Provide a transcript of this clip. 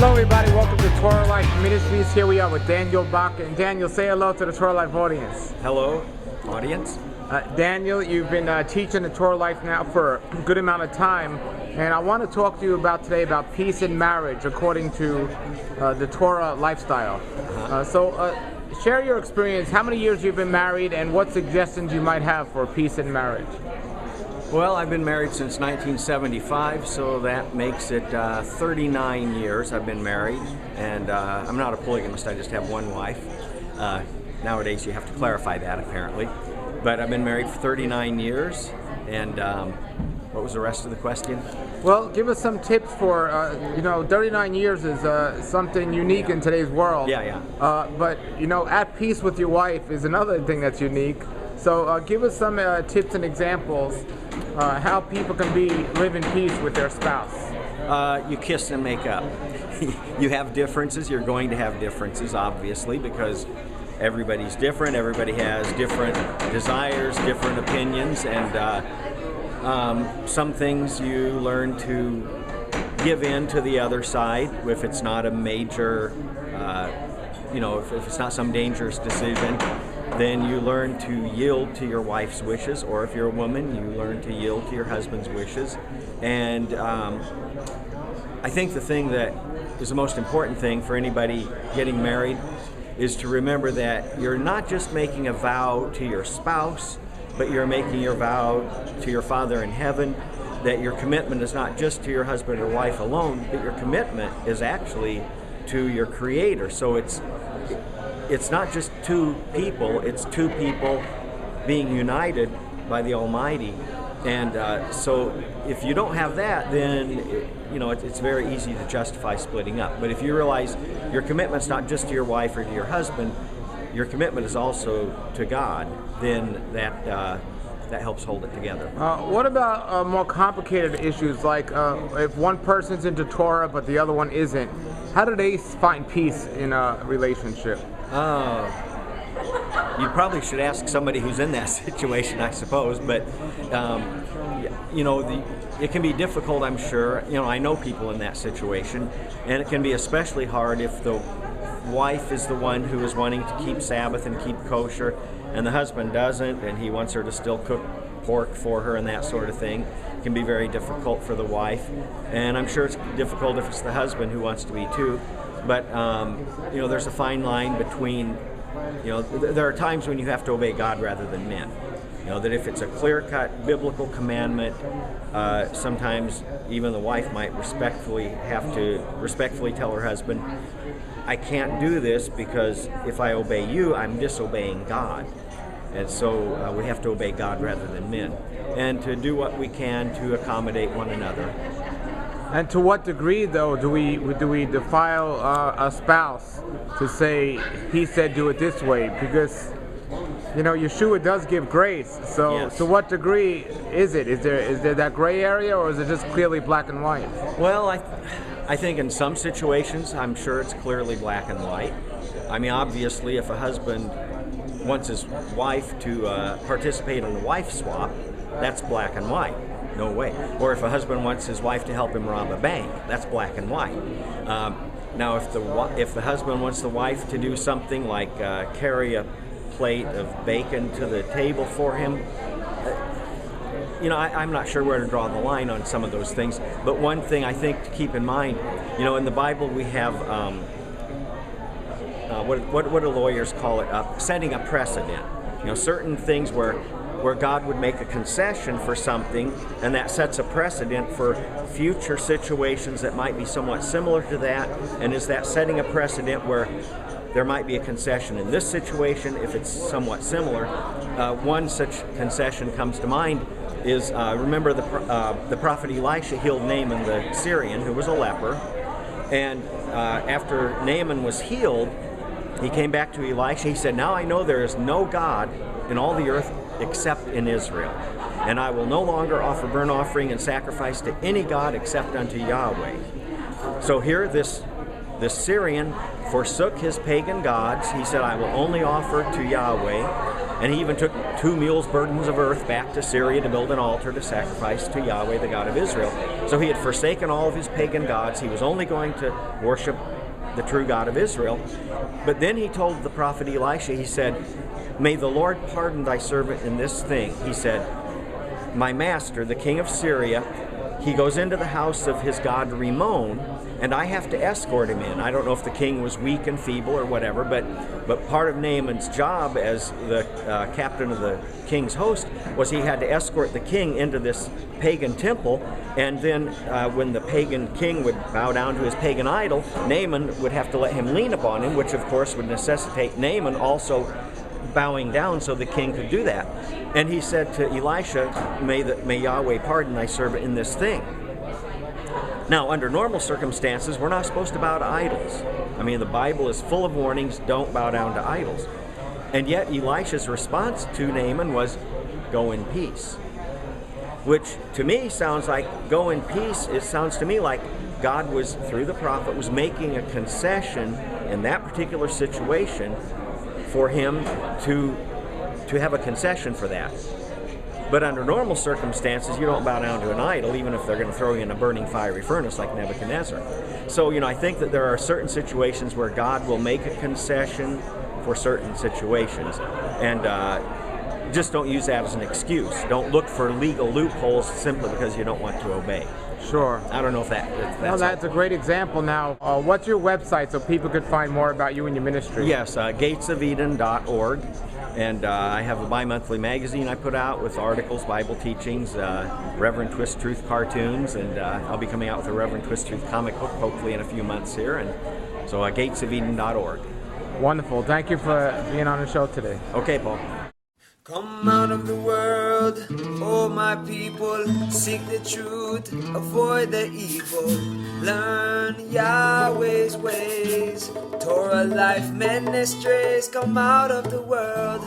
Hello everybody, welcome to Torah Life Ministries. Here we are with Daniel Bach. And Daniel, say hello to the Torah Life audience. Hello, audience. Daniel, you've been teaching the Torah Life now for a good amount of time. And I want to talk to you today about peace in marriage according to the Torah lifestyle. So share your experience. How many years you've been married and what suggestions you might have for peace in marriage? Well, I've been married since 1975, so that makes it 39 years I've been married. And I'm not a polygamist, I just have one wife. Nowadays you have to clarify that apparently. But I've been married for 39 years. And what was the rest of the question? Well, give us some tips for, 39 years is something unique in today's world. Yeah. But, at peace with your wife is another thing that's unique. So give us some tips and examples how people can live in peace with their spouse. You kiss and make up. You have differences. You're going to have differences, obviously, because everybody's different. Everybody has different desires, different opinions, and some things you learn to give in to the other side if it's not a major, if it's not some dangerous decision. Then you learn to yield to your wife's wishes, or if you're a woman, you learn to yield to your husband's wishes. And I think the thing that is the most important thing for anybody getting married is to remember that you're not just making a vow to your spouse, but you're making your vow to your Father in heaven, that your commitment is not just to your husband or wife alone, but your commitment is actually to your Creator. So it's not just two people, it's two people being united by the Almighty. And so if you don't have that, then it's very easy to justify splitting up. But if you realize your commitment's not just to your wife or to your husband, your commitment is also to God, then that helps hold it together. What about more complicated issues, like if one person's into Torah but the other one isn't? How do they find peace in a relationship? You probably should ask somebody who's in that situation, I suppose. But it can be difficult, I'm sure. I know people in that situation, and it can be especially hard if the wife is the one who is wanting to keep Sabbath and keep kosher, and the husband doesn't, and he wants her to still cook pork for her and that sort of thing. It can be very difficult for the wife, and I'm sure it's difficult if it's the husband who wants to be too. But there's a fine line between, there are times when you have to obey God rather than men. That if it's a clear-cut biblical commandment, sometimes even the wife might have to respectfully tell her husband, I can't do this because if I obey you, I'm disobeying God. And so we have to obey God rather than men, and to do what we can to accommodate one another. And to what degree, though, do we defile a spouse to say, he said do it this way? Because, Yeshua does give grace. So yes. To what degree is it? Is there that gray area, or is it just clearly black and white? Well, I think in some situations, I'm sure it's clearly black and white. I mean, obviously, if a husband wants his wife to participate in a wife swap, that's black and white. No way. Or if a husband wants his wife to help him rob a bank, that's black and white. Now, if the husband wants the wife to do something like carry a plate of bacon to the table for him, I'm not sure where to draw the line on some of those things. But one thing I think to keep in mind, in the Bible we have what do lawyers call it? Setting a precedent. Certain things where God would make a concession for something, and that sets a precedent for future situations that might be somewhat similar to that, and is that setting a precedent where there might be a concession in this situation if it's somewhat similar. One such concession comes to mind is, remember the prophet Elisha healed Naaman the Syrian, who was a leper, and after Naaman was healed, he came back to Elisha. He said, now I know there is no God in all the earth except in Israel, and I will no longer offer burnt offering and sacrifice to any god except unto Yahweh. So here this Syrian forsook his pagan gods. He said, I will only offer to Yahweh. And he even took 2 mules' burdens of earth back to Syria to build an altar to sacrifice to Yahweh, the God of Israel. So he had forsaken all of his pagan gods. He was only going to worship the true God of Israel. But then he told the prophet Elisha, he said, "May the Lord pardon thy servant in this thing." He said, "My master, the king of Syria, he goes into the house of his god Rimmon, and I have to escort him in." I don't know if the king was weak and feeble or whatever, but part of Naaman's job as the captain of the king's host was he had to escort the king into this pagan temple, and then when the pagan king would bow down to his pagan idol, Naaman would have to let him lean upon him, which of course would necessitate Naaman also bowing down so the king could do that. And he said to Elisha, may Yahweh pardon thy servant in this thing. Now, under normal circumstances, we're not supposed to bow to idols. I mean, the Bible is full of warnings, don't bow down to idols. And yet Elisha's response to Naaman was, "Go in peace." Which to me sounds like go in peace. It sounds to me like God was, through the prophet, was making a concession in that particular situation for him to have a concession for that. But under normal circumstances, you don't bow down to an idol, even if they're going to throw you in a burning fiery furnace like Nebuchadnezzar. So, I think that there are certain situations where God will make a concession for certain situations. And just don't use that as an excuse. Don't look for legal loopholes simply because you don't want to obey. Sure. I don't know if that's that's a great example. Now, what's your website so people could find more about you and your ministry? Yes, gatesofeden.org. And I have a bi-monthly magazine I put out with articles, Bible teachings, Reverend Twist Truth cartoons, and I'll be coming out with a Reverend Twist Truth comic book hopefully in a few months here. And so gatesofeden.org. Wonderful. Thank you for being on the show today. Okay, Paul. Come out of the world, oh my people, seek the truth, avoid the evil, learn Yahweh's ways, Torah Life Ministries, come out of the world.